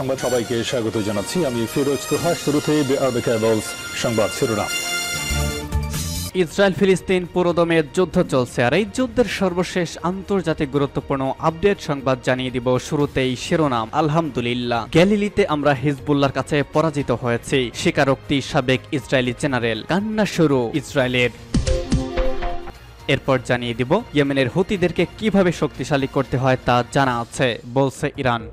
সংবাদ সবাইকে স্বাগত জানাচ্ছি। আমি ফিরোজ তোহা। শুরুতেই আরবে কেবলস সংবাদ শিরোনাম। ইসরায়েল ফিলিস্তিন পুরোদমে যুদ্ধ চলছে, আর এই যুদ্ধের সর্বশেষ আন্তর্জাতিক গুরুত্বপূর্ণ আপডেট সংবাদ জানিয়ে দিব। শুরুতেই শিরোনাম। আলহামদুলিল্লাহ, গ্যালিলিতে আমরা হিজবুল্লাহর কাছে পরাজিত হয়েছি, স্বীকারোক্তি সাবেক ইসরায়েলি জেনারেল। কান্না শুরু ইসরায়েলের। এরপর জানিয়ে দিব ইয়েমেনের হুতিদেরকে কিভাবে শক্তিশালী করতে হয় তা জানা আছে, বলছে ইরান।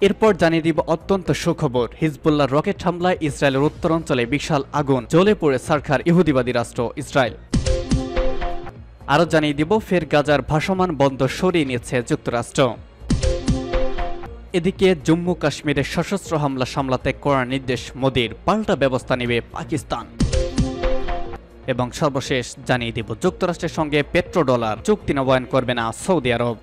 এরপর জানিয়ে দিব অত্যন্ত সুখবর, হিজবুল্লাহর রকেট হামলায় ইসরায়েলের উত্তরাঞ্চলে বিশাল আগুন, জ্বলে পড়ে সারখার ইহুদিবাদী রাষ্ট্র ইসরায়েল। আরও জানিয়ে দিব ফের গাজার ভাসমান বন্দর সরিয়ে নিয়েছে যুক্তরাষ্ট্র। এদিকে জম্মু কাশ্মীরে সশস্ত্র হামলা সামলাতে কড়া নির্দেশ মোদির, পাল্টা ব্যবস্থা নেবে পাকিস্তান। এবং সর্বশেষ জানিয়ে দিব যুক্তরাষ্ট্রের সঙ্গে পেট্রোডলার চুক্তি নবায়ন করবে না সৌদি আরব।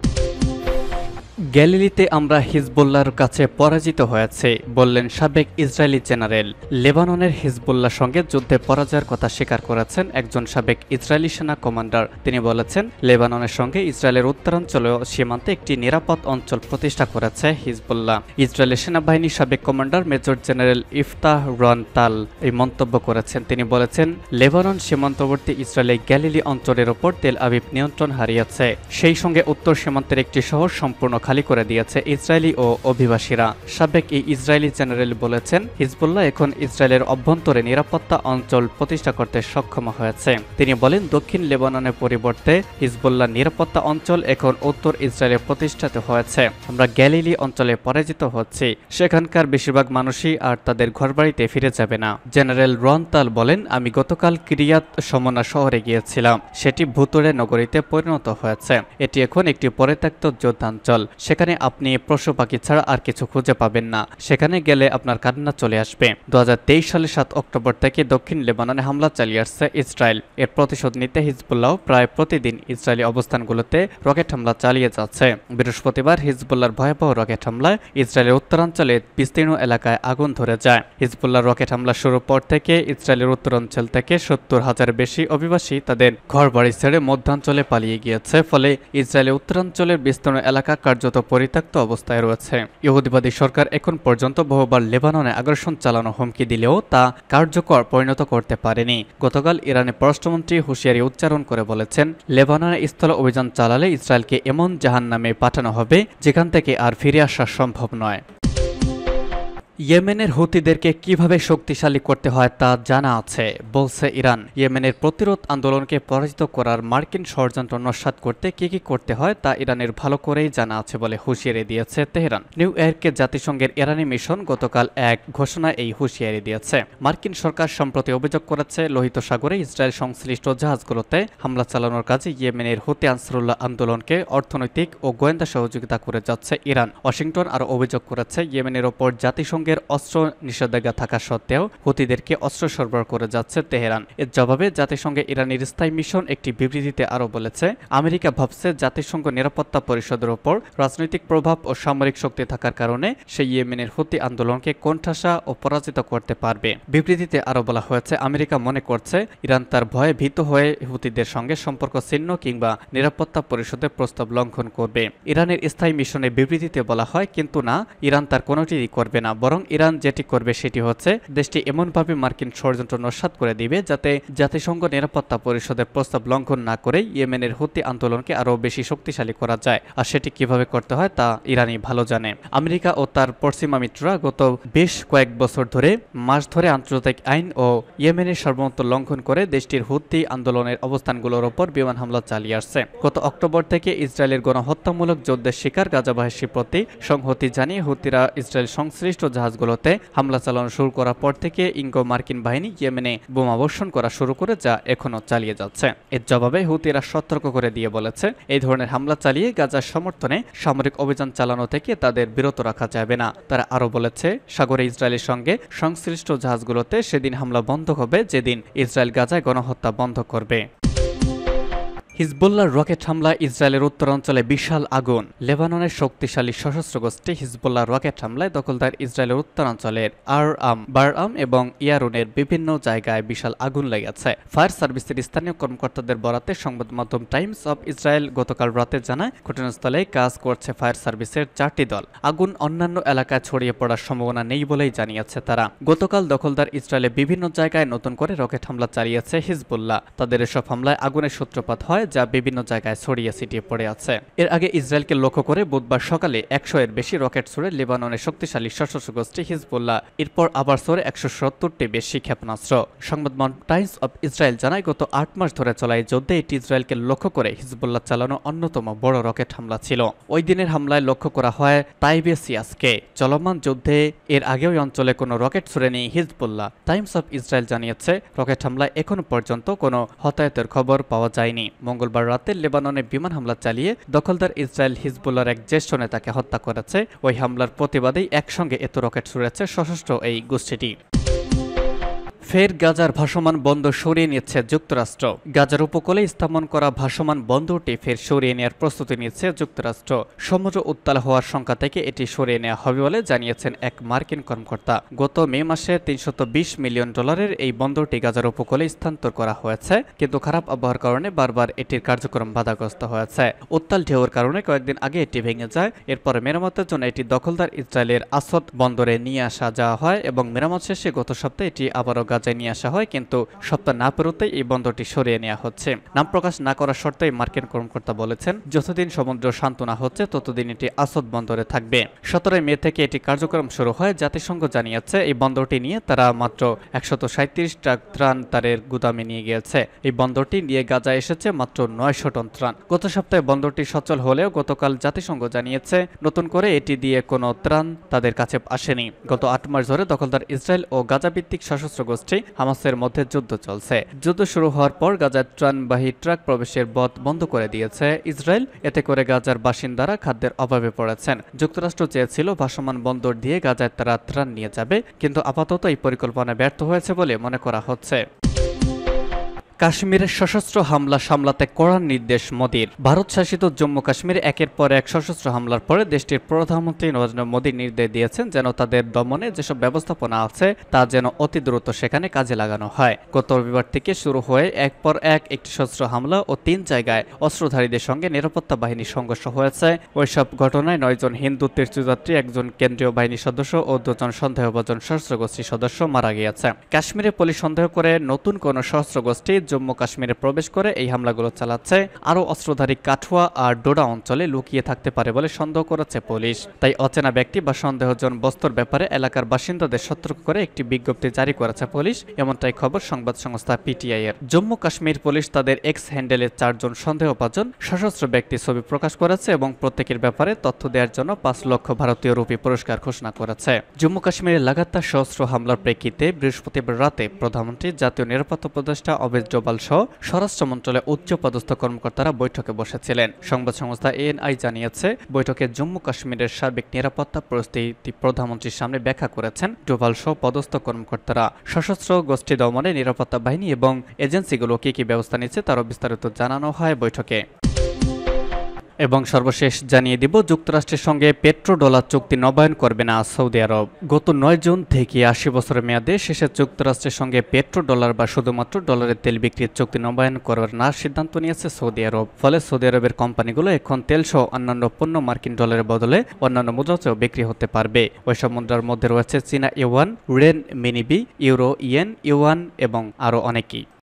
গ্যালিলিতে আমরা হিজবুল্লাহর কাছে পরাজিত হয়েছে, বললেন সাবেক ইসরায়েলি জেনারেল। লেবাননের হিজবুল্লাহর সঙ্গে যুদ্ধে পরাজয়ের কথা স্বীকার করেছেন একজন সাবেক ইসরায়েলি সেনা কমান্ডার। তিনি বলেছেন, লেবাননের সঙ্গে ইসরায়েলের উত্তরাঞ্চলীয় সীমান্তে একটি নিরাপদ অঞ্চল প্রতিষ্ঠা করেছে হিজবুল্লাহ। ইসরায়েলের সেনাবাহিনীর সাবেক কমান্ডার মেজর জেনারেল ইফতাহ রনতাল এই মন্তব্য করেছেন। তিনি বলেছেন, লেবানন সীমান্তবর্তী ইসরায়েলের গ্যালিলি অঞ্চলের ওপর তেল আবিব নিয়ন্ত্রণ হারিয়েছে, সেই সঙ্গে উত্তর সীমান্তের একটি শহর সম্পূর্ণ খালি করে দিয়েছে ইসরায়েলি ও অভিবাসীরা। সাবেক এই ইসরায়েলি জেনারেল বলেছেন, হিজবুল্লাহ এখন ইসরায়েলের অভ্যন্তরে নিরাপত্তা অঞ্চল প্রতিষ্ঠা করতে সক্ষম হয়েছে। তিনি বলেন, দক্ষিণ লেবাননের পরিবর্তে হিজবুল্লাহ নিরাপত্তা অঞ্চল এখন উত্তর ইসরায়েলে প্রতিষ্ঠিত হয়েছে। আমরা গ্যালিলি অঞ্চলে পরাজিত হচ্ছি, সেখানকার বেশিরভাগ মানুষই আর তাদের ঘরবাড়িতে ফিরে যাবে না। জেনারেল রনতাল বলেন, আমি গতকাল কিরিয়াত সমনা শহরে গিয়েছিলাম, সেটি ভুতুড়ে নগরীতে পরিণত হয়েছে। এটি এখন একটি পরিত্যক্ত যুদ্ধাঞ্চল, সেখানে আপনি পশু পাখি ছাড়া আর কিছু খুঁজে পাবেন না। সেখানে গেলে আপনার কান্না চলে আসবে। 2023 সালের 7 অক্টোবর থেকে দক্ষিণ লেবাননে হামলা চালিয়ে আসছে ইসরায়েল। এর প্রতিশোধ নিতে হিজবুল্লাহ প্রায় প্রতিদিন ইসরায়েলি অবস্থানগুলোতে রকেট হামলা চালিয়ে যাচ্ছে। বৃহস্পতিবার হিজবুল্লাহর ভয়াবহ রকেট হামলায় ইসরায়েলের উত্তরাঞ্চলে বিস্তীর্ণ এলাকায় আগুন ধরে যায়। হিজবুল্লাহর রকেট হামলা শুরুর পর থেকে ইসরায়েলের উত্তরাঞ্চল থেকে 70,000 বেশি অভিবাসী তাদের ঘরবাড়ি ছেড়ে মধ্যাঞ্চলে পালিয়ে গিয়েছে। ফলে ইসরায়েলের উত্তরাঞ্চলের বিস্তীর্ণ এলাকা কার্যত পরিত্যক্ত অবস্থায় রয়েছে। ইহুদিবাদী সরকার এখন পর্যন্ত বহুবার লেবাননে আগ্রাসন চালানো হুমকি দিলেও তা কার্যকর পরিণত করতে পারেনি। গতকাল ইরানের পররাষ্ট্রমন্ত্রী হুঁশিয়ারি উচ্চারণ করে বলেছেন, লেবাননে স্থল অভিযান চালালে ইসরায়েলকে এমন জাহান্নামে পাঠানো হবে যেখান থেকে আর ফিরে আসা সম্ভব নয়। ইয়েমেনের হুতিদেরকে কিভাবে শক্তিশালী করতে হয় তা জানা আছে, বলছে ইরান। ইয়েমেনের প্রতিরোধ আন্দোলনকে পরাজিত করার মার্কিন ষড়যন্ত্র নস্যাৎ করতে কি করতে হয় তা ইরানের ভালো করেই জানা আছে বলে হুঁশিয়ারি দিয়েছে তেহরান। নিউ ইয়র্কে জাতিসংঘের ইরানি মিশন গতকাল এক ঘোষণায় এই হুঁশিয়ারি দিয়েছে। মার্কিন সরকার সম্প্রতি অভিযোগ করেছে, লোহিত সাগরে ইসরায়েল সংশ্লিষ্ট জাহাজগুলোতে হামলা চালানোর কাজে ইয়েমেনের হুতি আনসারুল্লাহ আন্দোলনকে অর্থনৈতিক ও গোয়েন্দা সহযোগিতা করে যাচ্ছে ইরান। ওয়াশিংটন আরও অভিযোগ করেছে, ইয়েমেনের ওপর জাতিসংঘ অস্ত্র নিষেধাজ্ঞা থাকা সত্ত্বেও হুতিদেরকে অস্ত্র সরবরাহ করে যাচ্ছে তেহরান। এর জবাবে জাতিসংঘে ইরানের স্থায়ী মিশন একটি বিবৃতিতে আরও বলেছে, আমেরিকা ভাবছে জাতিসংঘ নিরাপত্তা পরিষদের ওপর রাজনৈতিক প্রভাব ও সামরিক শক্তি থাকার কারণে সেই ইয়েমেনের হুতি আন্দোলনকে কোণঠাসা ও পরাজিত করতে পারবে। বিবৃতিতে আরও বলা হয়েছে, আমেরিকা মনে করছে ইরান তার ভয়ে ভীত হয়ে হুতিদের সঙ্গে সম্পর্ক ছিন্ন কিংবা নিরাপত্তা পরিষদের প্রস্তাব লঙ্ঘন করবে। ইরানের স্থায়ী মিশনের বিবৃতিতে বলা হয়, কিন্তু না, ইরান তার কোনোটিই করবে না, বরং ইরান যেটি করবে সেটি হচ্ছে দেশটি এমনভাবে মার্কিন ষড়যন্ত্র নস্যাৎ করে দিবে যাতে জাতিসংঘ নিরাপত্তা পরিষদের প্রস্তাব লঙ্ঘন না করে ইয়েমেনের হুতি আন্দোলনকে আরও বেশি শক্তিশালী করা যায়। আর সেটি কিভাবে করতে হয় তা ইরানই ভালো জানে। আমেরিকা ও তার পশ্চিমা মিত্ররা গত বেশ কয়েক বছর ধরে মাস ধরে আন্তর্জাতিক আইন ও ইয়েমেনের সার্বভৌমত্ব লঙ্ঘন করে দেশটির হুতি আন্দোলনের অবস্থানগুলোর ওপর বিমান হামলা চালিয়ে আসছে। গত অক্টোবর থেকে ইসরায়েলের গণহত্যামূলক যুদ্ধের শিকার গাজাবাসীর প্রতি সংহতি জানিয়ে হুতিরা ইসরায়েল সংশ্লিষ্ট জাহাজগুলোতে হামলা চালানো শুরু করার পর থেকে ইঙ্গো মার্কিন বাহিনী ইয়েমেনে বোমাবর্ষণ করা শুরু করে, যা এখনও চালিয়ে যাচ্ছে। এর জবাবে হুতিরা সতর্ক করে দিয়ে বলেছে, এই ধরনের হামলা চালিয়ে গাজার সমর্থনে সামরিক অভিযান চালানো থেকে তাদের বিরত রাখা যাবে না। তারা আরও বলেছে, সাগরে ইসরায়েলের সঙ্গে সংশ্লিষ্ট জাহাজগুলোতে সেদিন হামলা বন্ধ হবে যেদিন ইসরায়েল গাজায় গণহত্যা বন্ধ করবে। হিজবুল্লাহর রকেট হামলা ইসরায়েলের উত্তরাঞ্চলে বিশাল আগুন। লেবাননের শক্তিশালী সশস্ত্র গোষ্ঠী হিজবুল্লাহর রকেট হামলায় দখলদার ইসরায়েলের উত্তরাঞ্চলের বারআম এবং ইয়ারুনের বিভিন্ন জায়গায় বিশাল আগুন লেগেছে। ফায়ার সার্ভিসের স্থানীয় কর্মকর্তাদের বরাতে সংবাদ মাধ্যম টাইমস অব ইসরায়েল গতকাল রাতে জানায়, ঘটনাস্থলে কাজ করছে ফায়ার সার্ভিসের 4টি দল। আগুন অন্যান্য এলাকায় ছড়িয়ে পড়ার সম্ভাবনা নেই বলেই জানিয়েছে তারা। গতকাল দখলদার ইসরায়েলে বিভিন্ন জায়গায় নতুন করে রকেট হামলা চালিয়েছে হিজবুল্লাহ। তাদের এসব হামলায় আগুনের সূত্রপাত হয়, যা বিভিন্ন জায়গায় ছড়িয়ে ছিটিয়ে পড়ে আছে। এর আগে ইসরায়েলকে লক্ষ্য করে বুধবার সকালে 100-এর বেশি রকেট ছুড়ে লেবাননের শক্তিশালী সশস্ত্র গোষ্ঠী হিজবুল্লাহ। এরপর আবার ছড়ে 170টি বেশি ক্ষেপণাস্ত্র। সংবাদ মাধ্যম টাইমস অব ইসরায়েল জানায়, গত 8 মাস ধরে চলা এই যুদ্ধে এটি ইসরায়েলকে লক্ষ্য করে হিজবুল্লাহ চালানো অন্যতম বড় রকেট হামলা ছিল। ওই দিনের হামলায় লক্ষ্য করা হয় তাইবেসিয়াসকে। চলমান যুদ্ধে এর আগেও অঞ্চলে কোনো রকেট ছুড়েনি হিজবুল্লাহ। টাইমস অব ইসরায়েল জানিয়েছে, রকেট হামলায় এখনো পর্যন্ত কোনো হতাহতের খবর পাওয়া যায়নি। মঙ্গলবার রাতে লেবাননে বিমান হামলা চালিয়ে দখলদার ইসরায়েল হিজবুল্লাহর এক জ্যেষ্ঠ নেতাকে হত্যা করেছে। ওই হামলার প্রতিবাদেই একসঙ্গে এত রকেট ছুড়েছে সশস্ত্র এই গোষ্ঠীটি। ফের গাজার ভাসমান বন্দর সরিয়ে নিচ্ছে যুক্তরাষ্ট্র। গাজার উপকূলে স্থাপন করা ভাসমান বন্দরটি ফের সরিয়ে নেওয়ার প্রস্তুতি নিচ্ছে যুক্তরাষ্ট্র। সমুদ্র উত্তাল হওয়ার শঙ্কা থেকে এটি সরিয়ে নেওয়া হবে বলে জানিয়েছেন এক মার্কিন কর্মকর্তা। গত মে মাসে $320 মিলিয়ন এই বন্দরটি গাজার উপকূলে স্থানান্তর করা হয়েছে, কিন্তু খারাপ আবহাওয়ার কারণে বারবার এটির কার্যক্রম বাধাগ্রস্ত হয়েছে। উত্তাল ঢেউয়ের কারণে কয়েকদিন আগে এটি ভেঙে যায়। এরপরে মেরামতের জন্য এটি দখলদার ইসরায়েলের আসাদ বন্দরে নিয়ে আসা যাওয়া হয় এবং মেরামত শেষে গত সপ্তাহে এটি আবারও গাজায় নিয়ে আসা হয়, কিন্তু সপ্তাহ না পেরোতেই এই বন্দরটি সরিয়ে নেওয়া হচ্ছে। নাম প্রকাশ না করার শর্তে মার্কিন কর্মকর্তা বলেছেন, যতদিন সমুদ্র শান্ত না হচ্ছে ততদিন এটি আসাদ বন্দরে থাকবে। 17 মে থেকে এটি কার্যক্রম শুরু হয়। জাতিসংঘ জানিয়েছে, এই বন্দরটি নিয়ে তারা মাত্র 137 ট্রাক ত্রাণ তারের গুদামে নিয়ে গিয়েছে। এই বন্দরটি নিয়ে গাজা এসেছে মাত্র 900 টন ত্রাণ। গত সপ্তাহে বন্দরটি সচল হলেও গতকাল জাতিসংঘ জানিয়েছে, নতুন করে এটি দিয়ে কোনো ত্রাণ তাদের কাছে আসেনি। গত 8 মাস ধরে দখলদার ইসরায়েল ও গাজা ভিত্তিক সশস্ত্র গোষ্ঠী হামাসের মধ্যে যুদ্ধ চলছে। যুদ্ধ শুরু হওয়ার পর গাজার ত্রাণবাহী ট্রাক প্রবেশের পথ বন্ধ করে দিয়েছে ইসরায়েল। এতে করে গাজার বাসিন্দারা খাদ্যের অভাবে পড়েছেন। যুক্তরাষ্ট্র চেয়েছিল ভাসমান বন্দর দিয়ে গাজায় তারা ত্রাণ নিয়ে যাবে, কিন্তু আপাতত এই পরিকল্পনা ব্যর্থ হয়েছে বলে মনে করা হচ্ছে। কাশ্মীরের সশস্ত্র হামলা সামলাতে কড়া নির্দেশ মোদির। ভারত শাসিত জম্মু কাশ্মীরে একের পর এক সশস্ত্র হামলার পরে দেশটির প্রধানমন্ত্রী নরেন্দ্র মোদী নির্দেশ দিয়েছেন, যেন তাদের দমনে যেসব ব্যবস্থাপনা আছে তা যেন অতি দ্রুত সেখানে কাজে লাগানো হয়। গত রবিবার থেকে শুরু হয়ে এক পর এক একটি সশস্ত্র হামলা ও 3 জায়গায় অস্ত্রধারীদের সঙ্গে নিরাপত্তা বাহিনীর সংঘর্ষ হয়েছে। ওইসব ঘটনায় 9 জন হিন্দু তীর্থযাত্রী, 1 জন কেন্দ্রীয় বাহিনীর সদস্য ও 2 জন সন্দেহভাজন সশস্ত্র গোষ্ঠীর সদস্য মারা গিয়েছে। কাশ্মীরে পুলিশ সন্দেহ করে নতুন কোন সশস্ত্র গোষ্ঠী জম্মু কাশ্মীরে প্রবেশ করে এই হামলাগুলো চালাচ্ছে। আরও অস্ত্রধারী কাঠুয়া আর ডোডা অঞ্চলে লুকিয়ে থাকতে পারে বলে সন্দেহ করেছে পুলিশ। তাই অচেনা ব্যক্তি বা সন্দেহজন বস্তুর ব্যাপারে এলাকার বাসিন্দাদের সতর্ক করে একটি বিজ্ঞপ্তি জারি করেছে পুলিশ। এমনটাই খবর সংবাদ সংস্থা পিটিআই এর। জম্মু কাশ্মীর পুলিশ তাদের এক্স হ্যান্ডেলে 4 জন সন্দেহভাজন সশস্ত্র ব্যক্তির ছবি প্রকাশ করেছে এবং প্রত্যেকের ব্যাপারে তথ্য দেওয়ার জন্য 5 লক্ষ ভারতীয় রুপি পুরস্কার ঘোষণা করেছে। জম্মু কাশ্মীরে লাগাতার সশস্ত্র হামলার প্রেক্ষিতে বৃহস্পতিবার রাতে প্রধানমন্ত্রী, জাতীয় নিরাপত্তা উপদেষ্টা অজিত ডোভাল সহ স্বরাষ্ট্র মন্ত্রণালয়ের উচ্চপদস্থ কর্মকর্তারা বৈঠকে বসেছিলেন। সংবাদ সংস্থা এএনআই জানিয়েছে, বৈঠকে জম্মু কাশ্মীরের সার্বিক নিরাপত্তা পরিস্থিতি প্রধানমন্ত্রীর সামনে ব্যাখ্যা করেছেন ডোভাল সহ পদস্থ কর্মকর্তারা। সশস্ত্র গোষ্ঠী দমনে নিরাপত্তা বাহিনী এবং এজেন্সিগুলো কি ব্যবস্থা নিচ্ছে তারও বিস্তারিত জানানো হয় বৈঠকে। এবং সর্বশেষ জানিয়ে দিব, যুক্তরাষ্ট্রের সঙ্গে পেট্রো-ডলার চুক্তি নবায়ন করবে না সৌদি আরব। গত 9 জুন থেকে 80 বছরের মেয়াদে শেষে যুক্তরাষ্ট্রের সঙ্গে পেট্রো-ডলার বা শুধুমাত্র ডলারের তেল বিক্রির চুক্তি নবায়ন করার না সিদ্ধান্ত নিয়েছে সৌদি আরব। ফলে সৌদি আরবের কোম্পানিগুলো এখন তেলসহ অন্যান্য পণ্য মার্কিন ডলারের বদলে অন্যান্য মুদ্রাতেও বিক্রি হতে পারবে। ওইসব মুদ্রার মধ্যে রয়েছে চীনা ইউয়ান, রেন মিনিবি, ইউরো, ইয়েন, ইউয়ান এবং আরও অনেকেই।